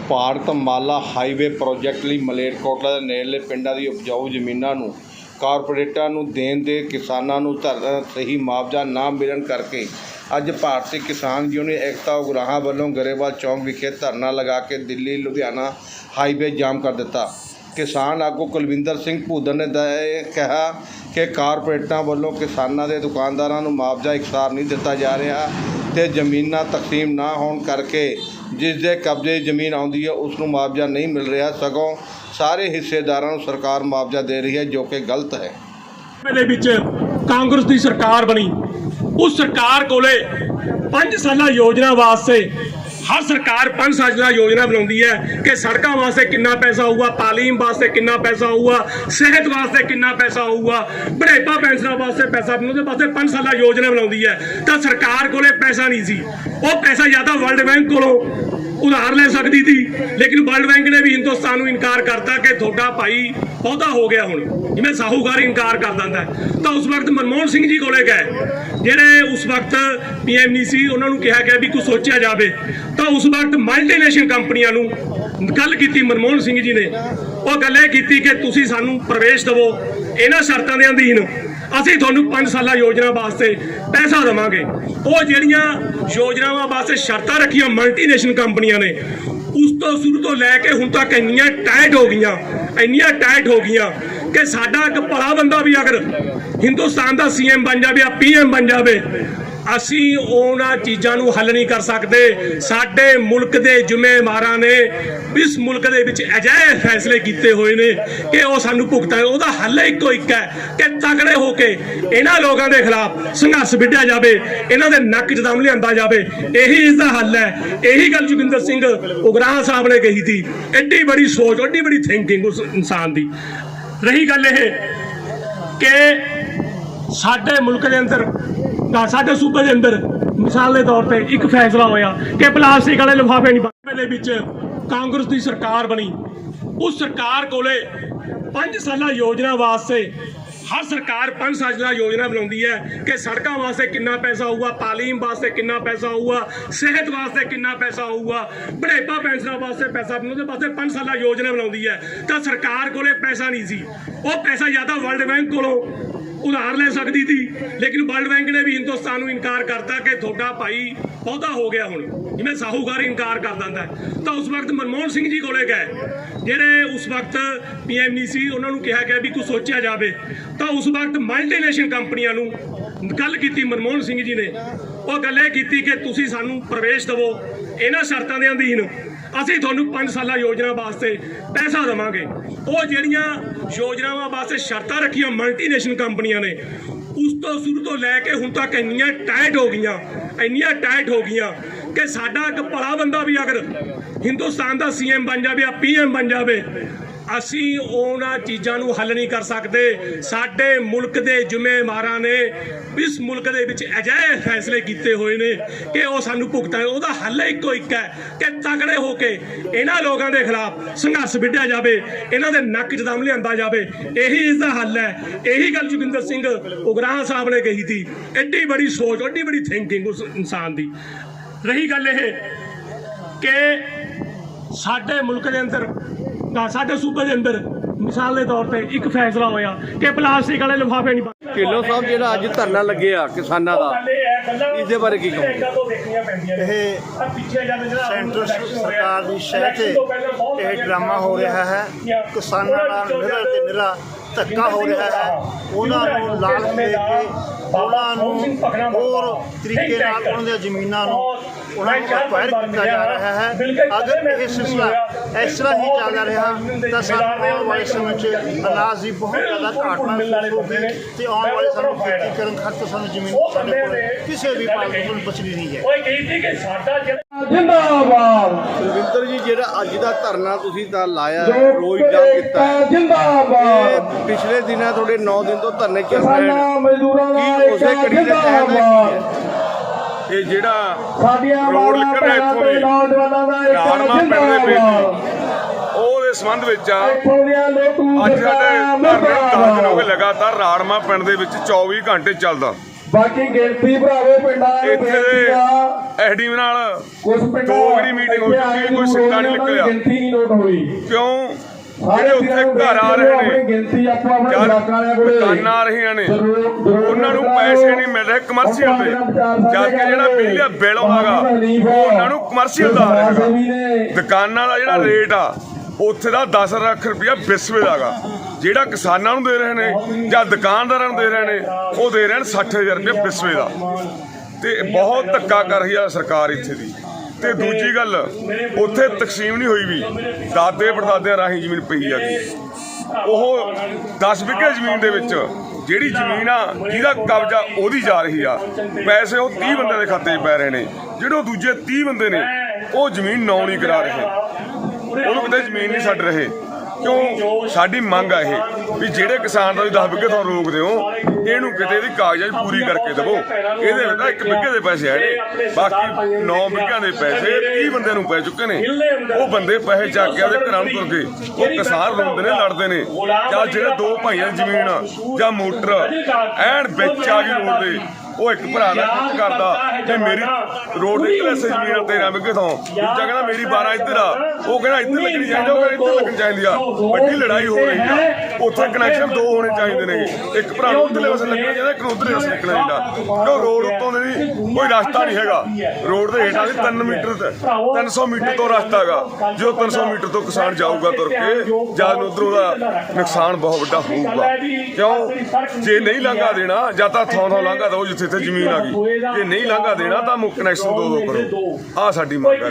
ਭਾਰਤ ਮਾਲਾ highway project ਲਈ ਮਲੇਰਕੋਟਲਾ ਦੇ ਨੇੜਲੇ ਪਿੰਡਾਂ ਦੀ ਉਪਜਾਊ ਜ਼ਮੀਨਾਂ ਨੂੰ ਕਾਰਪੋਰੇਟਾਂ ਨੂੰ ਦੇਣ ਦੇ ਕਿਸਾਨਾਂ ਨੂੰ ਸਹੀ ਮੁਆਵਜ਼ਾ ਨਾ ਮਿਲਣ ਕਰਕੇ ਅੱਜ ਭਾਰਤੀ ਕਿਸਾਨ ਯੂਨੀਅਨ ਏਕਤਾ ਉਗਰਾਹਾਂ ਵੱਲੋਂ ਗਰੇਵਾਲ ਚੌਂਕ ਵਿਖੇ ਧਰਨਾ ਲਗਾ ਕੇ ਦਿੱਲੀ ਲੁਧਿਆਣਾ ਹਾਈਵੇ ਜਾਮ ਕਰ ਦਿੱਤਾ। ਕਿਸਾਨ ਆਗੂ ਕੁਲਵਿੰਦਰ ਸਿੰਘ ਭੂਦਨ ਨੇ ਕਿਹਾ ਕਿ ਕਾਰਪੋਰੇਟਾਂ ਵੱਲੋਂ ਕਿਸਾਨਾਂ ਦੇ ਦੁਕਾਨਦਾਰਾਂ ਨੂੰ ਮੁਆਵਜ਼ਾ ਇਕਸਾਰ ਨਹੀਂ ਦਿੱਤਾ ਜਾ ਰਿਹਾ ਅਤੇ ਜ਼ਮੀਨਾਂ ਤਕਸੀਮ ਨਾ ਹੋਣ ਕਰਕੇ ਜਿਸ ਦੇ ਕਬਜ਼ੇ ਜ਼ਮੀਨ ਆਉਂਦੀ ਹੈ ਉਸ ਨੂੰ ਮੁਆਵਜ਼ਾ ਨਹੀਂ ਮਿਲ ਰਿਹਾ, ਸਗੋਂ ਸਾਰੇ ਹਿੱਸੇਦਾਰਾਂ ਨੂੰ ਸਰਕਾਰ ਮੁਆਵਜ਼ਾ ਦੇ ਰਹੀ ਹੈ, ਜੋ ਕਿ ਗਲਤ ਹੈ। ਦੇ ਵਿੱਚ ਕਾਂਗਰਸ ਦੀ ਸਰਕਾਰ ਬਣੀ, ਉਸ ਸਰਕਾਰ ਕੋਲੇ 5 ਸਾਲਾ ਯੋਜਨਾ ਵਾਸਤੇ हर सरकार 5 साल योजना बनाती है कि सड़कों वास्ते कितना पैसा होगा, तालीम वास्ते कितना पैसा होगा, सेहत वास्ते कितना पैसा होगा, बढ़ेपा पेंशन वास्ते पैसा वास्ते 5 साल योजना बनाती है। तो सरकार को पैसा नहीं सी, वो पैसा या तो वर्ल्ड बैंक को उधार ले सकती थी, लेकिन वर्ल्ड बैंक ने भी हिंदुस्तान को इनकार करता कि थोड़ा भाई पौधा हो गया हूँ, जिमें साहूकार इनकार कर दिता है। तो उस वक्त मनमोहन सिंह जी को गए ਜਿਹੜੇ उस वक्त PM नहीं सी, उन्होंने कहा गया भी कुछ सोचा जाए। तो उस वक्त मल्टीनेशनल कंपनियों गल की मनमोहन सिंह जी ने, वो गल ये की कि तुसीं सानू प्रवेश दवो, इन्हां शर्तां दे अधीन असीं तुहानूं 5 साला योजना वास्ते पैसा देवांगे। वो जिहड़ियां योजनावां वास्ते शर्तां रखियां मल्टीनेशनल कंपनियां ने, उस तो शुरू तो लैके हुण तक इंनियां टाइट हो गईयां कि साडा एक भला बंदा भी अगर हिंदुस्तान का CM बन जाए, PM बन जाए, असी उन्हां चीज़ां नूं हल नहीं कर सकते। साडे मुल्क के जिम्मेवारां ने इस मुल्क दे विच अजिहे फैसले किए हुए ने कि वह सानूं भुगतना, उहदा हल इक्को एक है कि तगड़े होके इन्हां लोगों के खिलाफ संघर्ष विढ़िया जाए, इन्हां दे नक च दम लिआंदा जाए, यही इसका हल है। यही गल जोगिंदर सिंह उगराहां साहब ने कही थी। एड्डी बड़ी सोच, एड्डी बड़ी थिंकिंग उस इंसान की। रही गल ये कि साडे मुल्क के अंदर, साडे सूबे के अंदर मिसाल के तौर पर एक फैसला होया कि प्लास्टिक वाले लिफाफे नहीं, कांग्रेस की सरकार बनी, उस सरकार को 5 साला योजना वास्ते हर सरकार 5 साल योजना बनाती है कि सड़कों वास्ते कितना पैसा होगा, तालीम वास्ते कितना पैसा होगा, सेहत वास्ते कितना पैसा होगा, बढ़ेपा पेंशन वास्ते पैसा वास्ते 5 साल योजना बनाती है। तो सरकार को पैसा नहीं सी, वो पैसा या तो वर्ल्ड बैंक को उधार ले सकती थी, लेकिन वर्ल्ड बैंक ने भी हिंदुस्तान को इनकार करता कि थोड़ा भाई पौधा हो गया हूँ, जिमें साहूकार इनकार कर दिता है। तो उस वक्त मनमोहन सिंह जी को गए ਜਿਹੜੇ उस वक्त PM नहीं सी, उन्होंने कहा गया भी कुछ सोचा जाए। तो उस वक्त मल्टीनेशनल कंपनियों गल की मनमोहन सिंह जी ने, वो गल ये की कि तुसीं सानू प्रवेश दवो, इन्हां शर्तां दे अधीन असीं तुहानूं 5 साला योजना वास्ते पैसा देवांगे। वो जिहड़ियां योजनावां वास्ते शर्तां रखियां मल्टीनेशनल कंपनियां ने, उस तो शुरू तो लैके हुण तक इंनियां टाइट हो गईयां कि साडा एक भला बंदा भी अगर हिंदुस्तान का CM बन जाए, PM बन जाए, असी उन्हां चीज़ां नूं हल नहीं कर सकते। साडे मुल्क के जिम्मेवारां ने इस मुल्क दे विच अजिहे फैसले किए हुए ने कि वह सानूं भुगतना, उहदा हल इक्को एक है कि तगड़े होके इन्हां लोगों के खिलाफ संघर्ष विढ़िया जाए, इन्हां दे नक च दम लिआंदा जाए, यही इसका हल है। यही गल जोगिंदर सिंह उगराहां साहब ने कही थी। एड्डी बड़ी सोच, एड्डी बड़ी थिंकिंग उस इंसान की। रही गल ये कि साडे मुल्क के अंदर, साडे सूबे के अंदर मिसाल के तौर पर एक फैसला होया कि प्लास्टिक वाले लिफाफे नहीं। ਢਿੱਲੋਂ ਸਾਹਿਬ ਜਿਹੜਾ ਅੱਜ ਧਰਨਾ ਲੱਗਿਆ ਕਿਸਾਨਾਂ ਦਾ, ਇਹਦੇ ਬਾਰੇ ਕੀ ਕਹੋਗੇ? ਇਹ ਸੈਂਟਰ ਸਰਕਾਰ ਦੀ ਸ਼ਹਿ 'ਤੇ ਇਹ ਡਰਾਮਾ ਹੋ ਰਿਹਾ ਹੈ। ਕਿਸਾਨਾਂ ਨਾਲ ਨਿਰਾ ਤੇ ਨਿਰਾ ਧੱਕਾ ਹੋ ਰਿਹਾ ਹੈ। ਉਹਨਾਂ ਨੂੰ ਲਾਲਚ ਦੇ ਕੇ ਉਹਨਾਂ ਨੂੰ ਹੋਰ ਤਰੀਕੇ ਨਾਲ ਉਹਨਾਂ ਦੀਆਂ ਜ਼ਮੀਨਾਂ ਨੂੰ ਉਹਨਾਂ ਨੂੰ ਅਕਵਾਇਰ ਕੀਤਾ ਜਾ ਰਿਹਾ ਹੈ। ਅਗਰ ਇਹ ਸਿਲਸਿਲਾ ਇਸ ਤਰ੍ਹਾਂ ਹੀ ਚੱਲਦਾ ਰਿਹਾ ਤਾਂ ਸਾਨੂੰ ਆਉਣ ਵਾਲੇ ਸਮੇਂ 'ਚ ਅਨਾਜ ਦੀ ਬਹੁਤ ਜ਼ਿਆਦਾ ਘਾਟ ਮਹਿਸੂਸ ਹੋਊਗੀ ਅਤੇ ਆਉਣ ਵਾਲੇ ਸਾਨੂੰ ਖੇਤੀ ਕਰਨ ਖਾਤਰ ਸਾਨੂੰ ਜ਼ਮੀਨ ਸਾਡੇ ਕੋਲ ਕਿਸੇ ਵੀ ਪਾਸੇ ਨੂੰ ਬਚਣੀ ਨਹੀਂ ਹੈ। ਜਿੰਦਾਬਾਦ ਕੁਲਵਿੰਦਰ ਜੀ, ਜਿਹੜਾ ਅੱਜ ਦਾ ਧਰਨਾ ਤੁਸੀਂ ਤਾਂ ਲਾਇਆ, ਰੋਜ਼ ਜਾਮ ਕੀਤਾ, ਜਿੰਦਾਬਾਦ। ਪਿਛਲੇ ਦਿਨਾਂ ਤੁਹਾਡੇ 9 ਦਿਨ ਤੋਂ ਧਰਨੇ ਚੱਲ ਰਹੇ ਕਿਸਾਨਾਂ ਮਜ਼ਦੂਰਾਂ ਦਾ ਕੀ ਉਸੇ ਕੜੀ ਦੇ ਤਹਿਤ ਇਹ ਜਿਹੜਾ ਸਾਡੀਆਂ ਰੋਡ ਨਿਕਲ ਰਿਹਾ ਇੱਥੋਂ ਦੀ ਨੌਜਵਾਨਾਂ ਦਾ ਰਾੜਮਾ ਪਿੰਡ ਦੇ ਵਿੱਚ, ਉਹਦੇ ਸੰਬੰਧ ਵਿੱਚ ਅੱਜ ਸਾਡੇ ਧਰਨੇ 10 ਦਿਨ ਹੋ ਗਏ ਲਗਾਤਾਰ ਰਾੜਮਾ ਪਿੰਡ ਦੇ ਵਿੱਚ 24 ਘੰਟੇ ਚੱਲਦਾ। ਬਾਕੀ ਗਿਣਤੀ ਭਰਾਵੋ ਪਿੰਡਾਂ ਨੂੰ ਇੱਥੇ ਬੇਨਤੀ ਆ ਦੇ ਐਸਡੀਐਮ ਨਾਲ ਕੁਝ ਪਿੰਡਾਂ ਦੋ ਵਾਰੀ ਮੀਟਿੰਗ ਹੋ ਚੁੱਕੀ ਹੈ, ਕੋਈ ਸਿੱਟਾ ਨਹੀਂ ਨਿਕਲਿਆ। ਗਿਣਤੀ ਨਹੀਂ ਨੋਟ ਹੋਈ ਕਿਉਂ ਸਾਰੇ ਜਿਹੜੇ ਉੱਥੇ ਘਰ ਆ ਰਹੇ ਆਪਣੀ ਨੇ ਗਿਣਤੀ ਆਪੋ ਆਪਣੇ ਜਦ ਇਲਾਕਾ ਵਾਲਿਆਂ ਕੋਲੇ ਦੁਕਾਨਾਂ ਆ ਰਹੀਆਂ ਨੇ ਜ਼ਰੂਰ ਉਹਨਾਂ ਨੂੰ ਪੈਸੇ ਨਹੀਂ ਮਿਲ ਰਹੇ ਕਮਰਸ਼ੀਅਲ ਦੇ, ਜਦ ਕਿ ਜਿਹੜਾ ਬਿਜਲੀ ਦਾ ਬਿੱਲ ਆਉਂਦਾਗਾ ਉਹ ਉਹਨਾਂ ਨੂੰ ਕਮਰਸ਼ੀਅਲ ਦਾ ਆ ਰਿਹਾ। ਦੁਕਾਨਾਂ ਦਾ ਜਿਹੜਾ ਰੇਟ ਆ ਉੱਥੇ ਦਾ 10 ਲੱਖ ਰੁਪਇਆ ਵਿਸਵੇ ਦਾਗਾ, ਜਿਹੜਾ ਕਿਸਾਨਾਂ ਨੂੰ ਦੇ ਰਹੇ ਨੇ ਜਾਂ ਦੁਕਾਨਦਾਰਾਂ ਨੂੰ ਦੇ ਰਹੇ ਨੇ ਉਹ ਦੇ ਰਹੇ ਨੇ 60,000 ਰੁਪਇਆ ਵਿਸਵੇ ਦਾ। ਤੇ ਬਹੁਤ ਧੱਕਾ ਕਰ ਰਹੀ ਆ ਸਰਕਾਰ ਇੱਥੇ ਦੀ। ਤੇ ਦੂਜੀ ਗੱਲ ਉੱਥੇ ਤਕਸੀਮ ਨਹੀਂ ਹੋਈ ਵੀ, ਦਾਦੇ ਪੜਦਾਦਿਆਂ ਰਾਹੀਂ ਜ਼ਮੀਨ ਪਈ ਹੈਗੀ। ਉਹ 10 ਵਿਗੇ ਜ਼ਮੀਨ ਦੇ ਵਿੱਚ ਜਿਹੜੀ ਜ਼ਮੀਨ ਆ ਜਿਹਦਾ ਕਬਜ਼ਾ ਉਹਦੀ ਜਾ ਰਹੀ ਆ, ਪੈਸੇ ਉਹ 30 ਬੰਦਿਆਂ ਦੇ ਖਾਤੇ 'ਚ ਪੈ ਰਹੇ ਨੇ, ਜਿਹੜੇ ਉਹ ਦੂਜੇ 30 ਬੰਦੇ ਨੇ ਉਹ ਜ਼ਮੀਨ ਨੌ ਨਹੀਂ ਕਰਾ ਰਹੇ, ਉਹਨੂੰ ਕਿਤੇ ਜ਼ਮੀਨ ਨਹੀਂ ਛੱਡ ਰਹੇ। ਕਿਉਂ ਸਾਡੀ ਮੰਗ ਆ ਇਹ ਵੀ ਜਿਹੜੇ ਕਿਸਾਨ ਦਾ 10 ਵਿਗੇ ਤੋਂ ਰੋਕਦੇ ਹੋ ਇਹਨੂੰ ਕਿਤੇ ਇਹਦੀ ਕਾਗਜ਼ਾਂ ਪੂਰੀ ਕਰਕੇ ਦੇਵੋ। ਇਹਦੇ ਵਿੱਚ ਤਾਂ 1 ਵਿਗੇ ਦੇ ਪੈਸੇ ਆਏ, ਬਾਕੀ 9 ਵਿਗਿਆਂ ਦੇ ਪੈਸੇ 30 ਬੰਦਿਆਂ ਨੂੰ ਪੈ ਚੁੱਕੇ ਨੇ। ਉਹ ਬੰਦੇ ਪੈਸੇ ਚੱਕ ਕੇ ਉਹਦੇ ਘਰਾਂ ਨੂੰ ਤੁਰ ਗਏ। ਉਹ ਕਿਸਾਨ ਰੋਂਦੇ ਨੇ, ਲੜਦੇ ਨੇ, ਜਾਂ ਜਿਹੜੇ 2 ਭਾਈਆਂ ਦੀ ਜ਼ਮੀਨ ਜਾਂ ਮੋਟਰ ਐਨ ਵਿੱਚ ਆ ਗਈ ਰੋਡ ਦੇ, ਉਹ ਇੱਕ ਭਰਾ ਦਾ ਖਿੱਚ ਕਰਦਾ ਕਿ ਮੇਰੀ ਰੋਡ ਦੇ ਕਲੈਸੇ ਜ਼ਮੀਨ 13 ਵਿਗੇ ਤੋਂ, ਦੂਜਾ ਕਹਿੰਦਾ ਮੇਰੀ 12 ਇੱਧਰ ਆ, ਉਹ ਕਹਿੰਦਾ ਇੱਧਰ ਲੱਗਣੀ ਚਾਹੀਦੀ, ਉਹ ਕਹਿੰਦਾ ਇੱਧਰ ਲੱਗਣੀ ਚਾਹੀਦੀ ਆ। ਵੱਡੀ ਲੜਾਈ ਹੋ ਰਹੀ ਆ, ਉੱਥੇ ਕਨੈਕਸ਼ਨ 2 ਹੋਣੇ ਚਾਹੀਦੇ ਨੇ, ਇੱਕ ਭਰਾ ਨੂੰ ਉੱਧਰਲੇ ਪਾਸੇ ਲੱਗਣਾ ਚਾਹੀਦਾ, ਇੱਕ ਨੂੰ ਉੱਧਰਲੇ ਪਾਸੇ ਲੱਗਣਾ ਚਾਹੀਦਾ। ਕਿਉਂ ਰੋਡ ਉੱਤੋਂ ਦੀ ਕੋਈ ਰਸਤਾ ਨਹੀਂ ਹੈਗਾ, ਰੋਡ ਦੇ ਹੇਠਾਂ ਦੀ 3 ਮੀਟਰ 300 ਮੀਟਰ ਤੋਂ ਰਸਤਾ ਹੈਗਾ। ਜੋ 300 ਮੀਟਰ ਤੋਂ ਕਿਸਾਨ ਜਾਊਗਾ ਤੁਰ ਕੇ, ਜਦ ਨੂੰ ਉੱਧਰੋਂ ਦਾ ਨੁਕਸਾਨ ਬਹੁਤ ਵੱਡਾ ਹੋਊਗਾ। ਕਿਉਂ ਜੇ ਨਹੀਂ ਲਾਂਘਾ ਦੇਣਾ ਜਾਂ ਤਾਂ ਥਾਂ ਲਾਂਘਾ ਦਿਓ ਜਿੱਥੇ ਇੱਥੇ ਜ਼ਮੀਨ ਆ ਗਈ, ਜੇ ਨਹੀਂ ਲਾਂਘਾ ਦੇਣਾ ਤਾਂ ਮੁੱਖ ਕਨੈਕਸ਼ਨ 2 ਕਰੋ। ਆਹ ਸਾਡੀ ਮੰਗ ਹੈ।